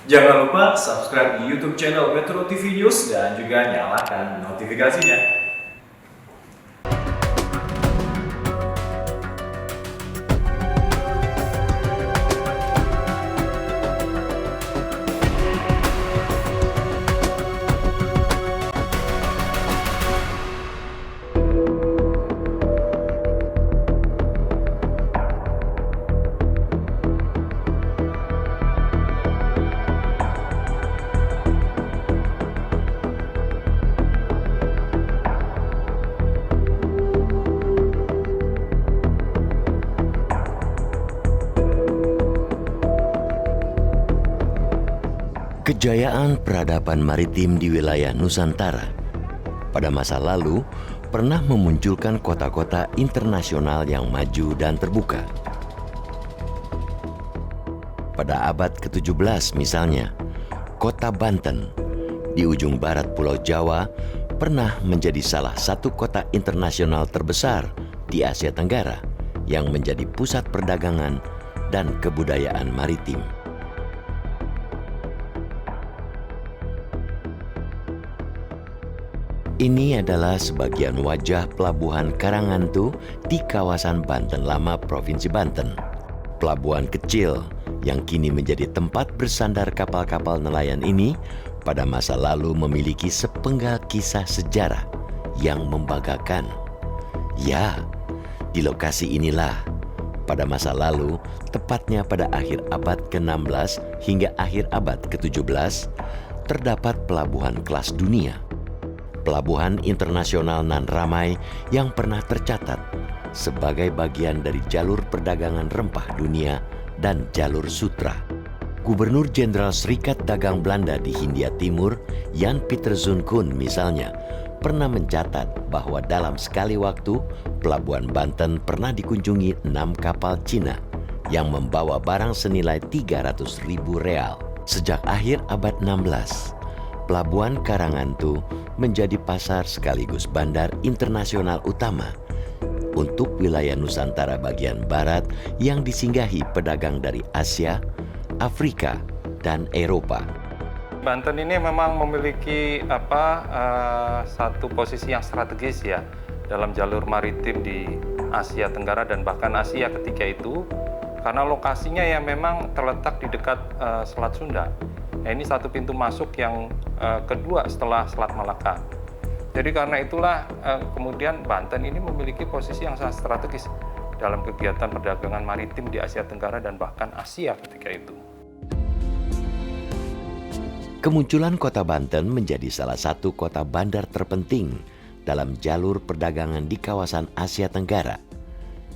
Jangan lupa subscribe di YouTube channel Metro TV News dan juga nyalakan notifikasinya. Kejayaan peradaban maritim di wilayah Nusantara pada masa lalu pernah memunculkan kota-kota internasional yang maju dan terbuka. Pada abad ke-17 misalnya, kota Banten di ujung barat Pulau Jawa pernah menjadi salah satu kota internasional terbesar di Asia Tenggara yang menjadi pusat perdagangan dan kebudayaan maritim. Ini adalah sebagian wajah Pelabuhan Karangantu di kawasan Banten Lama, Provinsi Banten. Pelabuhan kecil yang kini menjadi tempat bersandar kapal-kapal nelayan ini pada masa lalu memiliki sepenggal kisah sejarah yang membanggakan. Ya, di lokasi inilah pada masa lalu, tepatnya pada akhir abad ke-16 hingga akhir abad ke-17, terdapat pelabuhan kelas dunia. Pelabuhan internasional nan ramai yang pernah tercatat sebagai bagian dari jalur perdagangan rempah dunia dan jalur sutra. Gubernur Jenderal Serikat Dagang Belanda di Hindia Timur, Jan Pieter Zoon Koen misalnya, pernah mencatat bahwa dalam sekali waktu, Pelabuhan Banten pernah dikunjungi 6 kapal Cina yang membawa barang senilai 300.000 real. Sejak akhir abad 16, Pelabuhan Karangantu menjadi pasar sekaligus bandar internasional utama untuk wilayah Nusantara bagian barat yang disinggahi pedagang dari Asia, Afrika, dan Eropa. Banten ini memang memiliki satu posisi yang strategis ya dalam jalur maritim di Asia Tenggara dan bahkan Asia ketika itu, karena lokasinya yang memang terletak di dekat Selat Sunda. Nah, ini satu pintu masuk yang kedua setelah Selat Malaka. Jadi karena itulah kemudian Banten ini memiliki posisi yang sangat strategis dalam kegiatan perdagangan maritim di Asia Tenggara dan bahkan Asia ketika itu. Kemunculan kota Banten menjadi salah satu kota bandar terpenting dalam jalur perdagangan di kawasan Asia Tenggara.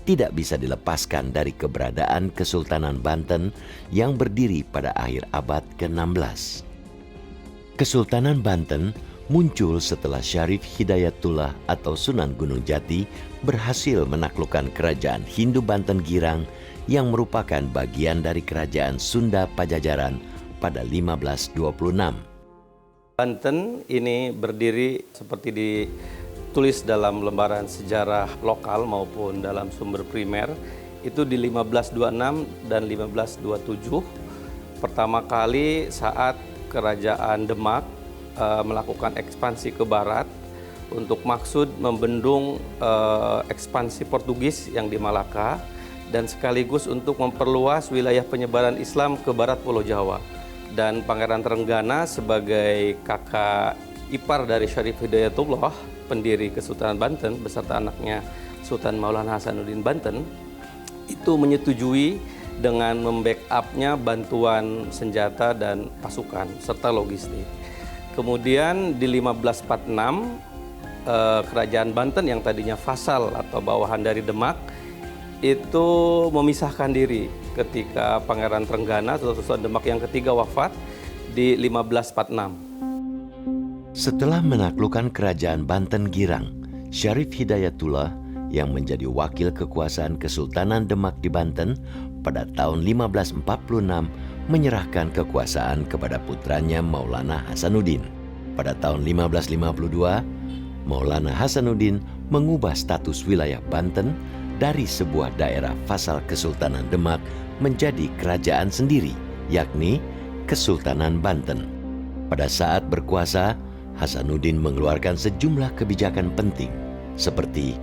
Tidak bisa dilepaskan dari keberadaan Kesultanan Banten yang berdiri pada akhir abad ke-16. Kesultanan Banten muncul setelah Syarif Hidayatullah atau Sunan Gunung Jati berhasil menaklukkan kerajaan Hindu Banten Girang yang merupakan bagian dari kerajaan Sunda Pajajaran pada 1526. Banten ini berdiri seperti ditulis dalam lembaran sejarah lokal maupun dalam sumber primer itu di 1526 dan 1527. Pertama kali saat Kerajaan Demak melakukan ekspansi ke barat untuk maksud membendung ekspansi Portugis yang di Malaka dan sekaligus untuk memperluas wilayah penyebaran Islam ke barat Pulau Jawa. Dan Pangeran Trenggana sebagai kakak ipar dari Syarif Hidayatullah, pendiri Kesultanan Banten beserta anaknya Sultan Maulana Hasanuddin Banten, itu menyetujui dengan membackup-nya bantuan senjata dan pasukan serta logistik. Kemudian di 1546 Kerajaan Banten yang tadinya vasal atau bawahan dari Demak itu memisahkan diri ketika Pangeran Trenggana atau Sultan Demak yang ketiga wafat di 1546. Setelah menaklukkan kerajaan Banten Girang, Syarif Hidayatullah yang menjadi wakil kekuasaan Kesultanan Demak di Banten pada tahun 1546 menyerahkan kekuasaan kepada putranya Maulana Hasanuddin. Pada tahun 1552, Maulana Hasanuddin mengubah status wilayah Banten dari sebuah daerah vasal Kesultanan Demak menjadi kerajaan sendiri, yakni Kesultanan Banten. Pada saat berkuasa, Hasanuddin mengeluarkan sejumlah kebijakan penting seperti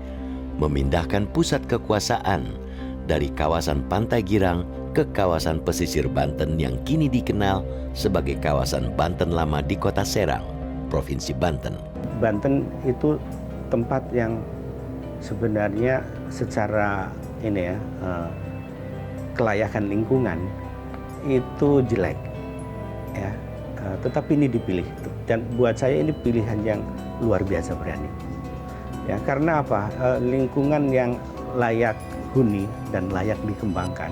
memindahkan pusat kekuasaan dari kawasan Pantai Girang ke kawasan pesisir Banten yang kini dikenal sebagai kawasan Banten Lama di Kota Serang, Provinsi Banten. Banten itu tempat yang sebenarnya secara kelayakan lingkungan itu jelek, ya. Tetapi ini dipilih, dan buat saya ini pilihan yang luar biasa berani. Ya, karena apa? Lingkungan yang layak huni dan layak dikembangkan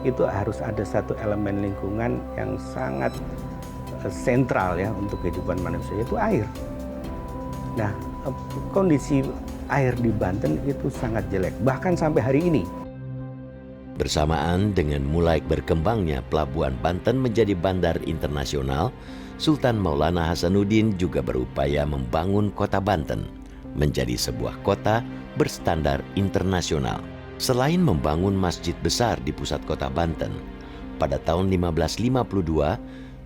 itu harus ada satu elemen lingkungan yang sangat sentral ya untuk kehidupan manusia, yaitu air. Nah, kondisi air di Banten itu sangat jelek, bahkan sampai hari ini. Bersamaan dengan mulai berkembangnya pelabuhan Banten menjadi bandar internasional, Sultan Maulana Hasanuddin juga berupaya membangun kota Banten menjadi sebuah kota berstandar internasional. Selain membangun masjid besar di pusat kota Banten, pada tahun 1552,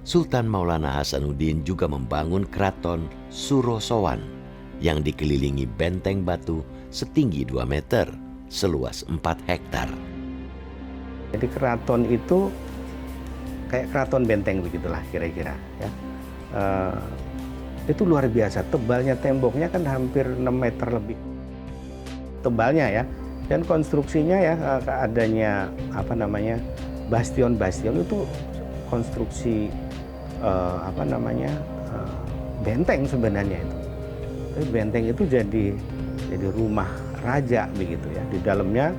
Sultan Maulana Hasanuddin juga membangun keraton Surosowan yang dikelilingi benteng batu setinggi 2 meter, seluas 4 hektar. Jadi keraton itu kayak keraton benteng begitulah kira-kira ya. Itu luar biasa, tebalnya temboknya kan hampir 6 meter lebih tebalnya ya. Dan konstruksinya ya, adanya bastion-bastion itu konstruksi benteng sebenarnya itu. Tapi benteng itu jadi rumah raja begitu ya. Di dalamnya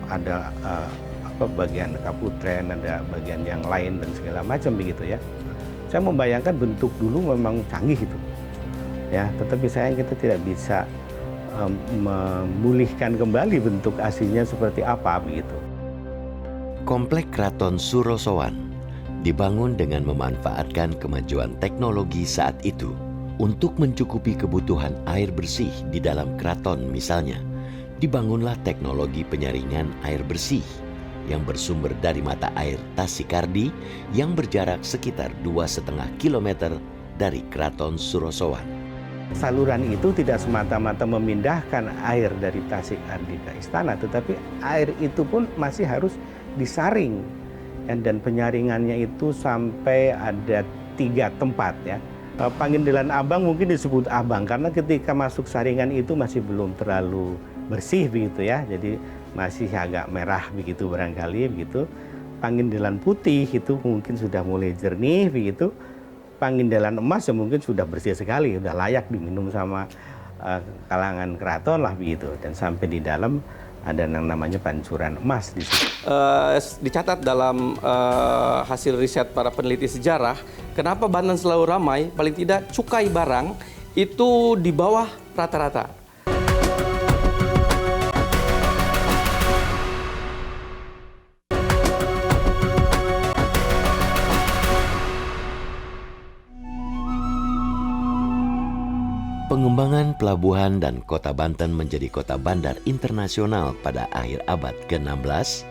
ada bagian kaputren, ada bagian yang lain dan segala macam begitu ya. Saya membayangkan bentuk dulu memang canggih itu, ya. Tetapi sayang kita tidak bisa memulihkan kembali bentuk aslinya seperti apa begitu. Komplek Keraton Surosowan dibangun dengan memanfaatkan kemajuan teknologi saat itu untuk mencukupi kebutuhan air bersih di dalam keraton misalnya. Dibangunlah teknologi penyaringan air bersih yang bersumber dari mata air Tasikardi yang berjarak sekitar 2,5 kilometer dari Keraton Surosowan. Saluran itu tidak semata-mata memindahkan air dari Tasikardi ke istana, tetapi air itu pun masih harus disaring. Dan penyaringannya itu sampai ada 3 tempat ya. Panggilan Abang mungkin disebut Abang karena ketika masuk saringan itu masih belum terlalu bersih begitu ya. Jadi masih agak merah begitu barangkali begitu. Panggilan Putih itu mungkin sudah mulai jernih begitu. Panggilan Emas ya mungkin sudah bersih sekali, sudah layak diminum sama kalangan keraton lah begitu. Dan sampai di dalam ada yang namanya pancuran emas di situ. Dicatat dalam hasil riset para peneliti sejarah, kenapa Banten selalu ramai? Paling tidak cukai barang itu di bawah rata-rata. Pengembangan pelabuhan dan kota Banten menjadi kota bandar internasional pada akhir abad ke-16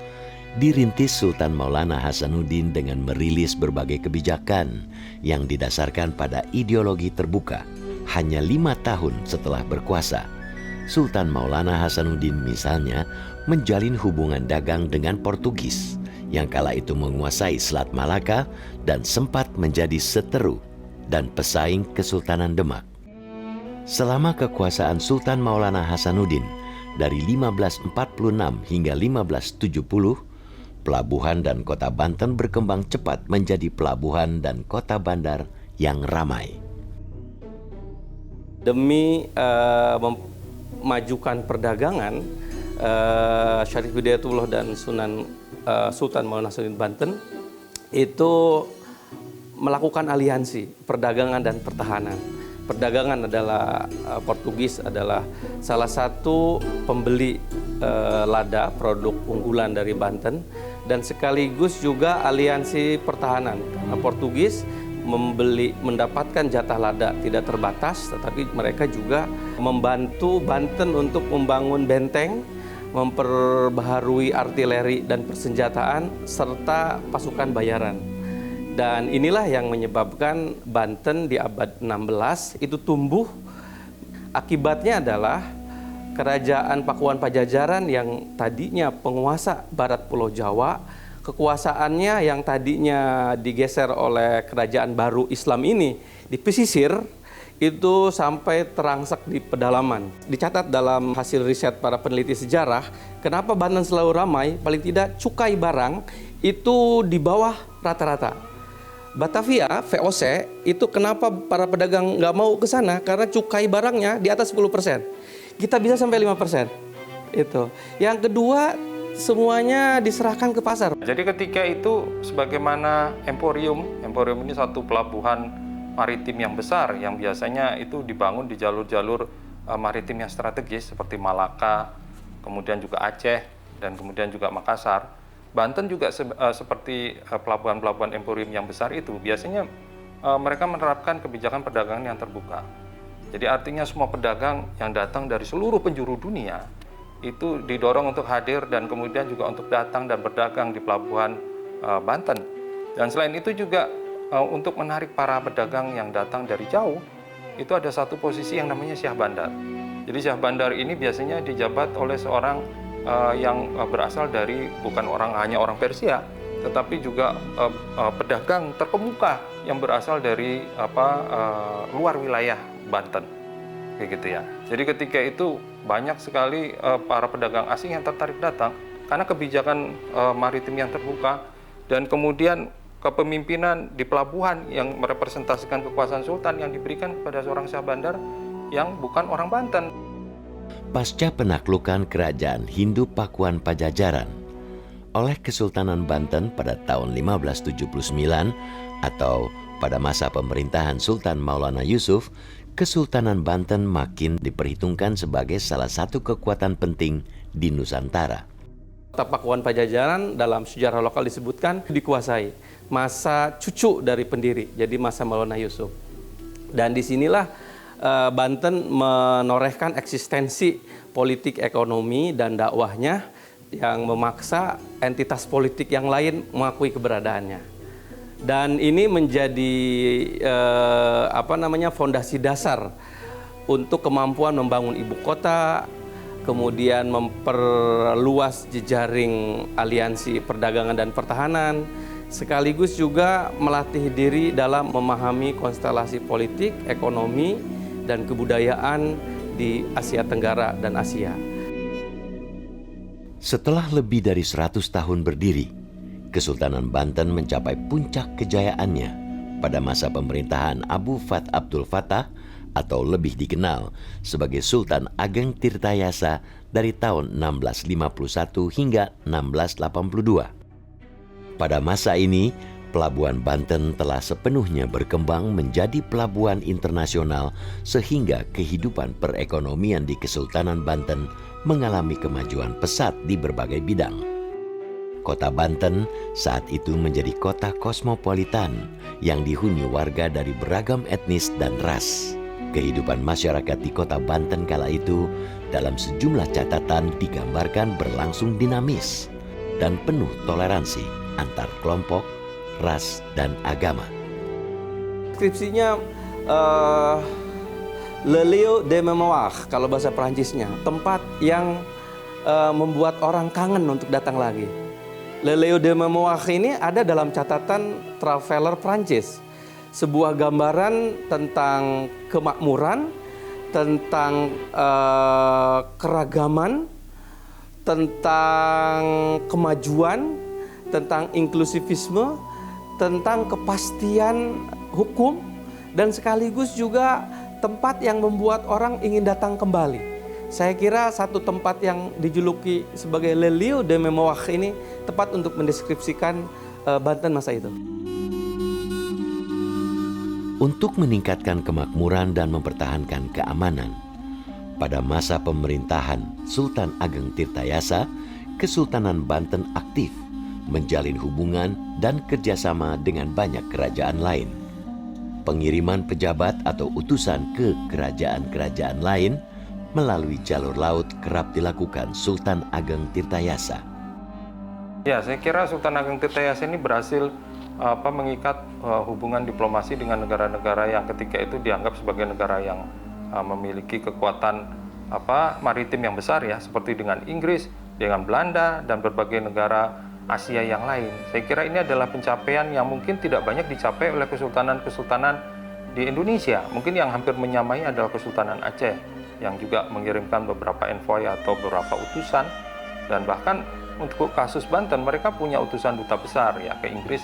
dirintis Sultan Maulana Hasanuddin dengan merilis berbagai kebijakan yang didasarkan pada ideologi terbuka. Hanya 5 tahun setelah berkuasa, Sultan Maulana Hasanuddin misalnya menjalin hubungan dagang dengan Portugis yang kala itu menguasai Selat Malaka dan sempat menjadi seteru dan pesaing Kesultanan Demak. Selama kekuasaan Sultan Maulana Hasanuddin dari 1546 hingga 1570, pelabuhan dan kota Banten berkembang cepat menjadi pelabuhan dan kota bandar yang ramai. Demi memajukan perdagangan, Syarif Hidayatullah dan Sultan Maulana Hasanuddin Banten itu melakukan aliansi perdagangan dan pertahanan. Perdagangan adalah Portugis adalah salah satu pembeli lada, produk unggulan dari Banten, dan sekaligus juga aliansi pertahanan. Karena Portugis mendapatkan jatah lada tidak terbatas, tetapi mereka juga membantu Banten untuk membangun benteng, memperbaharui artileri dan persenjataan serta pasukan bayaran. Dan inilah yang menyebabkan Banten di abad 16 itu tumbuh. Akibatnya adalah kerajaan Pakuan Pajajaran yang tadinya penguasa barat Pulau Jawa, kekuasaannya yang tadinya digeser oleh kerajaan baru Islam ini di pesisir, itu sampai terangsek di pedalaman. Dicatat dalam hasil riset para peneliti sejarah, kenapa Banten selalu ramai, paling tidak cukai barang itu di bawah rata-rata. Batavia, VOC, itu kenapa para pedagang nggak mau ke sana? Karena cukai barangnya di atas 10%. Kita bisa sampai 5%. Itu. Yang kedua, semuanya diserahkan ke pasar. Jadi ketika itu sebagaimana Emporium ini satu pelabuhan maritim yang besar yang biasanya itu dibangun di jalur-jalur maritim yang strategis seperti Malaka, kemudian juga Aceh, dan kemudian juga Makassar. Banten juga seperti pelabuhan-pelabuhan Emporium yang besar itu, biasanya mereka menerapkan kebijakan perdagangan yang terbuka. Jadi artinya semua pedagang yang datang dari seluruh penjuru dunia itu didorong untuk hadir dan kemudian juga untuk datang dan berdagang di pelabuhan Banten. Dan selain itu juga untuk menarik para pedagang yang datang dari jauh, itu ada satu posisi yang namanya Syah Bandar. Jadi Syah Bandar ini biasanya dijabat oleh seorang yang berasal dari bukan hanya orang Persia, tetapi juga pedagang terkemuka yang berasal dari luar wilayah Banten, kayak gitu ya. Jadi ketika itu banyak sekali para pedagang asing yang tertarik datang karena kebijakan maritim yang terbuka dan kemudian kepemimpinan di pelabuhan yang merepresentasikan kekuasaan sultan yang diberikan kepada seorang Syah Bandar yang bukan orang Banten. Pasca penaklukan kerajaan Hindu Pakuan Pajajaran oleh Kesultanan Banten pada tahun 1579 atau pada masa pemerintahan Sultan Maulana Yusuf, Kesultanan Banten makin diperhitungkan sebagai salah satu kekuatan penting di Nusantara. Kota Pakuan Pajajaran dalam sejarah lokal disebutkan dikuasai masa cucu dari pendiri, jadi masa Maulana Yusuf. Dan disinilah Banten menorehkan eksistensi politik ekonomi dan dakwahnya yang memaksa entitas politik yang lain mengakui keberadaannya. Dan ini menjadi fondasi dasar untuk kemampuan membangun ibu kota, kemudian memperluas jejaring aliansi perdagangan dan pertahanan, sekaligus juga melatih diri dalam memahami konstelasi politik, ekonomi, dan kebudayaan di Asia Tenggara dan Asia. Setelah lebih dari 100 tahun berdiri, Kesultanan Banten mencapai puncak kejayaannya pada masa pemerintahan Abu Fath Abdul Fattah atau lebih dikenal sebagai Sultan Ageng Tirtayasa dari tahun 1651 hingga 1682. Pada masa ini, Pelabuhan Banten telah sepenuhnya berkembang menjadi pelabuhan internasional sehingga kehidupan perekonomian di Kesultanan Banten mengalami kemajuan pesat di berbagai bidang. Kota Banten saat itu menjadi kota kosmopolitan yang dihuni warga dari beragam etnis dan ras. Kehidupan masyarakat di kota Banten kala itu dalam sejumlah catatan digambarkan berlangsung dinamis dan penuh toleransi antar kelompok, ras, dan agama. Deskripsinya Le Lieu de Mémoire kalau bahasa Perancisnya, tempat yang membuat orang kangen untuk datang lagi. Le Lieu de Mémoire ini ada dalam catatan traveler Prancis, sebuah gambaran tentang kemakmuran, tentang keragaman, tentang kemajuan, tentang inklusivisme, tentang kepastian hukum, dan sekaligus juga tempat yang membuat orang ingin datang kembali. Saya kira satu tempat yang dijuluki sebagai Le Lieu de Mémoire ini tepat untuk mendeskripsikan Banten masa itu. Untuk meningkatkan kemakmuran dan mempertahankan keamanan, pada masa pemerintahan Sultan Ageng Tirtayasa, Kesultanan Banten aktif menjalin hubungan dan kerjasama dengan banyak kerajaan lain. Pengiriman pejabat atau utusan ke kerajaan-kerajaan lain melalui jalur laut kerap dilakukan Sultan Ageng Tirtayasa. Ya, saya kira Sultan Ageng Tirtayasa ini berhasil mengikat hubungan diplomasi dengan negara-negara yang ketika itu dianggap sebagai negara yang memiliki kekuatan maritim yang besar ya, seperti dengan Inggris, dengan Belanda dan berbagai negara Asia yang lain. Saya kira ini adalah pencapaian yang mungkin tidak banyak dicapai oleh kesultanan-kesultanan di Indonesia. Mungkin yang hampir menyamai adalah Kesultanan Aceh yang juga mengirimkan beberapa envoy atau beberapa utusan, dan bahkan untuk kasus Banten mereka punya utusan duta besar ya ke Inggris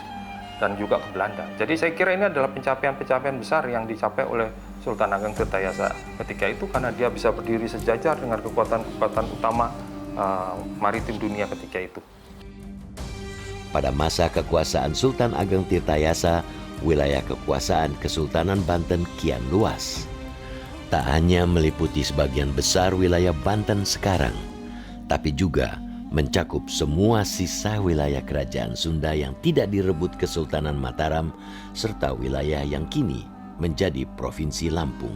dan juga ke Belanda. Jadi saya kira ini adalah pencapaian-pencapaian besar yang dicapai oleh Sultan Ageng Tirtayasa ketika itu, karena dia bisa berdiri sejajar dengan kekuatan-kekuatan utama maritim dunia ketika itu. Pada masa kekuasaan Sultan Ageng Tirtayasa, wilayah kekuasaan Kesultanan Banten kian luas. Tak hanya meliputi sebagian besar wilayah Banten sekarang, tapi juga mencakup semua sisa wilayah kerajaan Sunda yang tidak direbut Kesultanan Mataram, serta wilayah yang kini menjadi Provinsi Lampung.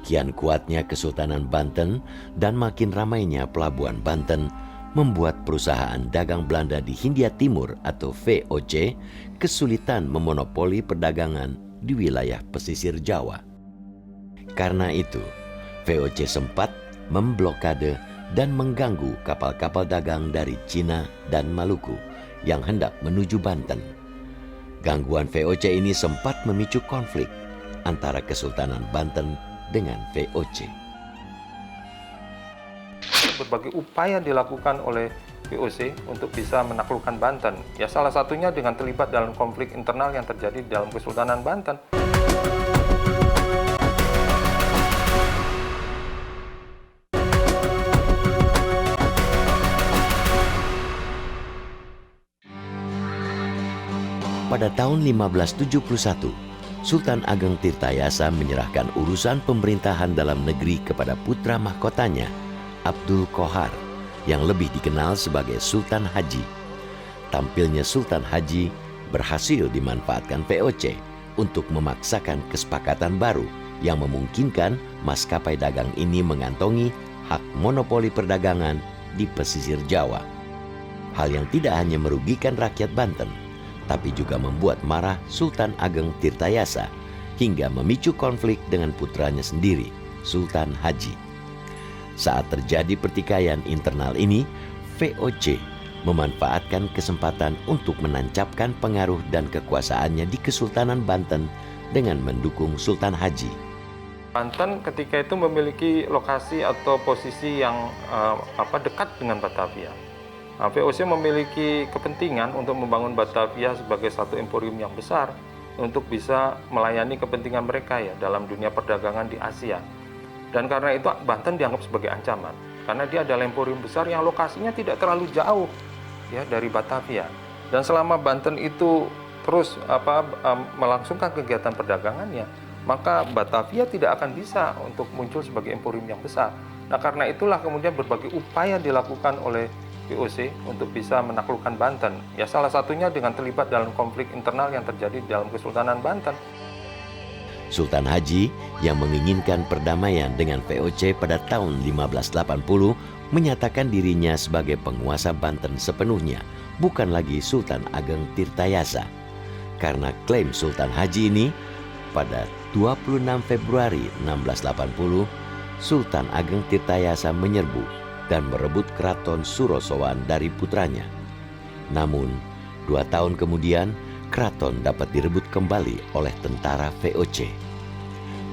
Kian kuatnya Kesultanan Banten dan makin ramainya Pelabuhan Banten membuat perusahaan dagang Belanda di Hindia Timur atau VOC kesulitan memonopoli perdagangan di wilayah pesisir Jawa. Karena itu, VOC sempat memblokade dan mengganggu kapal-kapal dagang dari Cina dan Maluku yang hendak menuju Banten. Gangguan VOC ini sempat memicu konflik antara Kesultanan Banten dengan VOC. Berbagai upaya dilakukan oleh VOC untuk bisa menaklukkan Banten. Ya salah satunya dengan terlibat dalam konflik internal yang terjadi dalam Kesultanan Banten. Pada tahun 1571, Sultan Ageng Tirtayasa menyerahkan urusan pemerintahan dalam negeri kepada putra mahkotanya, Abdul Qohar, yang lebih dikenal sebagai Sultan Haji. Tampilnya Sultan Haji berhasil dimanfaatkan VOC untuk memaksakan kesepakatan baru yang memungkinkan maskapai dagang ini mengantongi hak monopoli perdagangan di pesisir Jawa. Hal yang tidak hanya merugikan rakyat Banten, tapi juga membuat marah Sultan Ageng Tirtayasa hingga memicu konflik dengan putranya sendiri, Sultan Haji. Saat terjadi pertikaian internal ini, VOC memanfaatkan kesempatan untuk menancapkan pengaruh dan kekuasaannya di Kesultanan Banten dengan mendukung Sultan Haji. Banten ketika itu memiliki lokasi atau posisi yang dekat dengan Batavia. VOC memiliki kepentingan untuk membangun Batavia sebagai satu emporium yang besar untuk bisa melayani kepentingan mereka ya dalam dunia perdagangan di Asia. Dan karena itu Banten dianggap sebagai ancaman karena dia adalah emporium besar yang lokasinya tidak terlalu jauh ya dari Batavia. Dan selama Banten itu terus melangsungkan kegiatan perdagangannya, maka Batavia tidak akan bisa untuk muncul sebagai emporium yang besar. Nah, karena itulah kemudian berbagai upaya dilakukan oleh VOC untuk bisa menaklukkan Banten. Ya salah satunya dengan terlibat dalam konflik internal yang terjadi dalam Kesultanan Banten. Sultan Haji yang menginginkan perdamaian dengan VOC pada tahun 1580 menyatakan dirinya sebagai penguasa Banten sepenuhnya, bukan lagi Sultan Ageng Tirtayasa. Karena klaim Sultan Haji ini, pada 26 Februari 1680, Sultan Ageng Tirtayasa menyerbu dan merebut keraton Surosowan dari putranya. Namun, 2 tahun kemudian, keraton dapat direbut kembali oleh tentara VOC.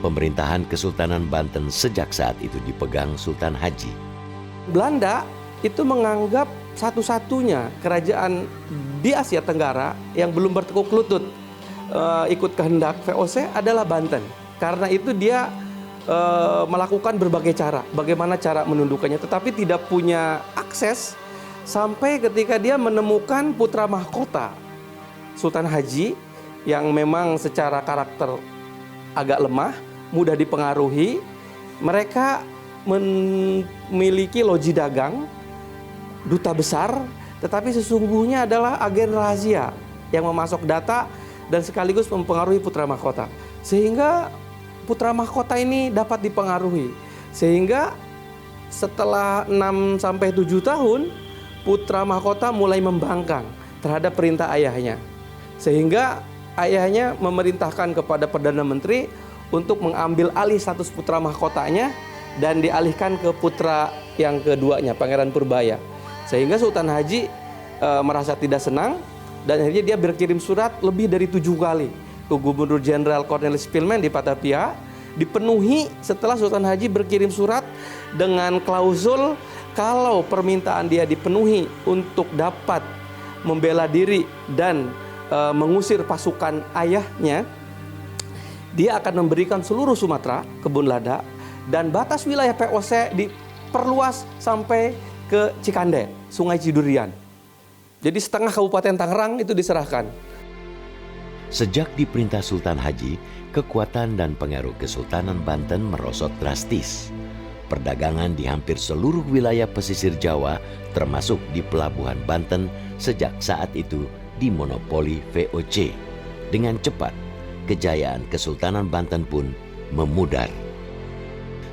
Pemerintahan Kesultanan Banten sejak saat itu dipegang Sultan Haji. Belanda itu menganggap satu-satunya kerajaan di Asia Tenggara yang belum bertekuk lutut ikut kehendak VOC adalah Banten. Karena itu dia melakukan berbagai cara, bagaimana cara menundukkannya, tetapi tidak punya akses sampai ketika dia menemukan putra mahkota Sultan Haji yang memang secara karakter agak lemah, mudah dipengaruhi. Mereka memiliki loji dagang, duta besar, tetapi sesungguhnya adalah agen rahasia yang memasok data dan sekaligus mempengaruhi putra mahkota. Sehingga putra mahkota ini dapat dipengaruhi. Sehingga setelah 6-7 tahun, putra mahkota mulai membangkang. terhadap perintah ayahnya. Sehingga ayahnya memerintahkan kepada Perdana Menteri untuk mengambil alih status putra mahkotanya dan dialihkan ke putra yang keduanya, Pangeran Purbaya. Sehingga Sultan Haji merasa tidak senang dan akhirnya dia berkirim surat lebih dari 7 kali ke Gubernur Jenderal Cornelis Pilman di Batavia, dipenuhi setelah Sultan Haji berkirim surat dengan klausul kalau permintaan dia dipenuhi untuk dapat membela diri dan mengusir pasukan ayahnya, dia akan memberikan seluruh Sumatera, kebun lada, dan batas wilayah POC diperluas sampai ke Cikande, Sungai Cidurian. Jadi setengah Kabupaten Tangerang itu diserahkan. Sejak diperintah Sultan Haji, kekuatan dan pengaruh Kesultanan Banten merosot drastis. Perdagangan di hampir seluruh wilayah pesisir Jawa, termasuk di Pelabuhan Banten, sejak saat itu dimonopoli VOC. Dengan cepat, kejayaan Kesultanan Banten pun memudar.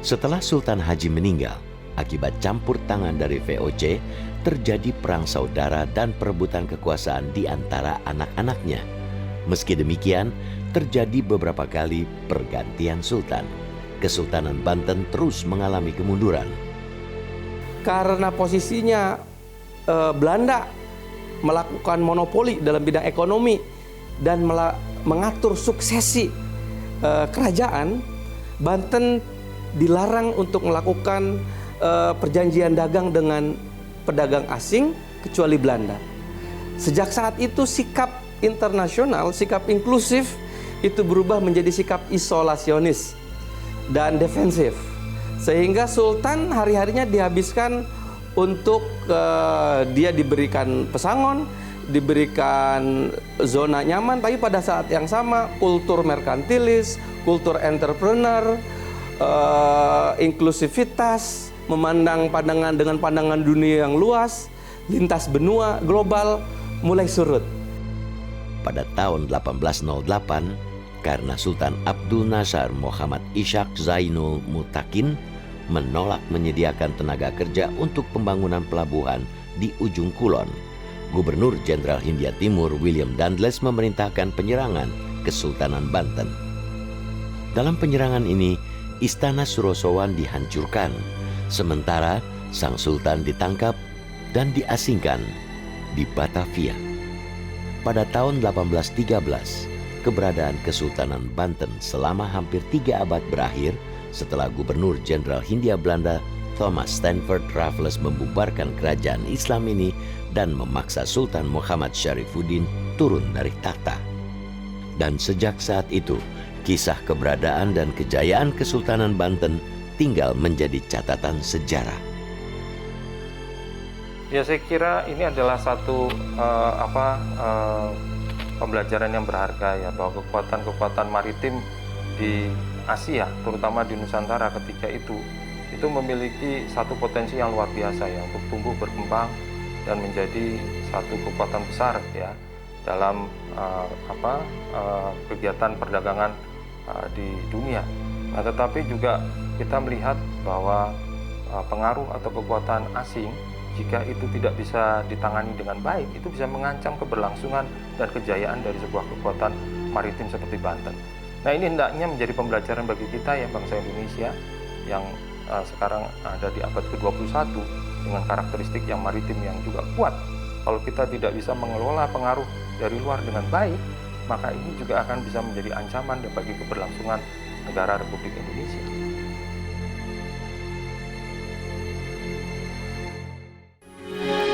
Setelah Sultan Haji meninggal, akibat campur tangan dari VOC, terjadi perang saudara dan perebutan kekuasaan di antara anak-anaknya. Meski demikian, terjadi beberapa kali pergantian sultan. Kesultanan Banten terus mengalami kemunduran. Karena posisinya Belanda melakukan monopoli dalam bidang ekonomi dan mengatur suksesi kerajaan, Banten dilarang untuk melakukan perjanjian dagang dengan pedagang asing kecuali Belanda. Sejak saat itu sikap internasional, sikap inklusif itu berubah menjadi sikap isolasionis dan defensif. Sehingga Sultan hari-harinya dihabiskan untuk dia diberikan pesangon, diberikan zona nyaman, tapi pada saat yang sama kultur merkantilis, kultur entrepreneur, inklusivitas, memandang pandangan dengan pandangan dunia yang luas, lintas benua global mulai surut. Pada tahun 1808, karena Sultan Abdul Nasar Muhammad Ishaq Zainul Mutakin menolak menyediakan tenaga kerja untuk pembangunan pelabuhan di ujung kulon, Gubernur Jenderal Hindia Timur William Dudless memerintahkan penyerangan Kesultanan Banten. Dalam penyerangan ini, Istana Surosowan dihancurkan, sementara sang sultan ditangkap dan diasingkan di Batavia. Pada tahun 1813, keberadaan Kesultanan Banten selama hampir 3 abad berakhir setelah Gubernur Jenderal Hindia Belanda Thomas Stanford Raffles membubarkan kerajaan Islam ini dan memaksa Sultan Muhammad Syarifuddin turun dari takhta. Dan sejak saat itu, kisah keberadaan dan kejayaan Kesultanan Banten tinggal menjadi catatan sejarah. Ya, saya kira ini adalah satu pembelajaran yang berharga ya, bahwa kekuatan-kekuatan maritim di Asia, terutama di Nusantara ketika itu memiliki satu potensi yang luar biasa ya untuk tumbuh berkembang dan menjadi satu kekuatan besar ya dalam kegiatan perdagangan di dunia. Nah, tetapi juga kita melihat bahwa pengaruh atau kekuatan asing, jika itu tidak bisa ditangani dengan baik, itu bisa mengancam keberlangsungan dan kejayaan dari sebuah kekuatan maritim seperti Banten. Nah, ini hendaknya menjadi pembelajaran bagi kita ya, bangsa Indonesia yang sekarang ada di abad ke-21 dengan karakteristik yang maritim yang juga kuat. Kalau kita tidak bisa mengelola pengaruh dari luar dengan baik, maka ini juga akan bisa menjadi ancaman bagi keberlangsungan negara Republik Indonesia.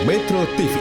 Metro TV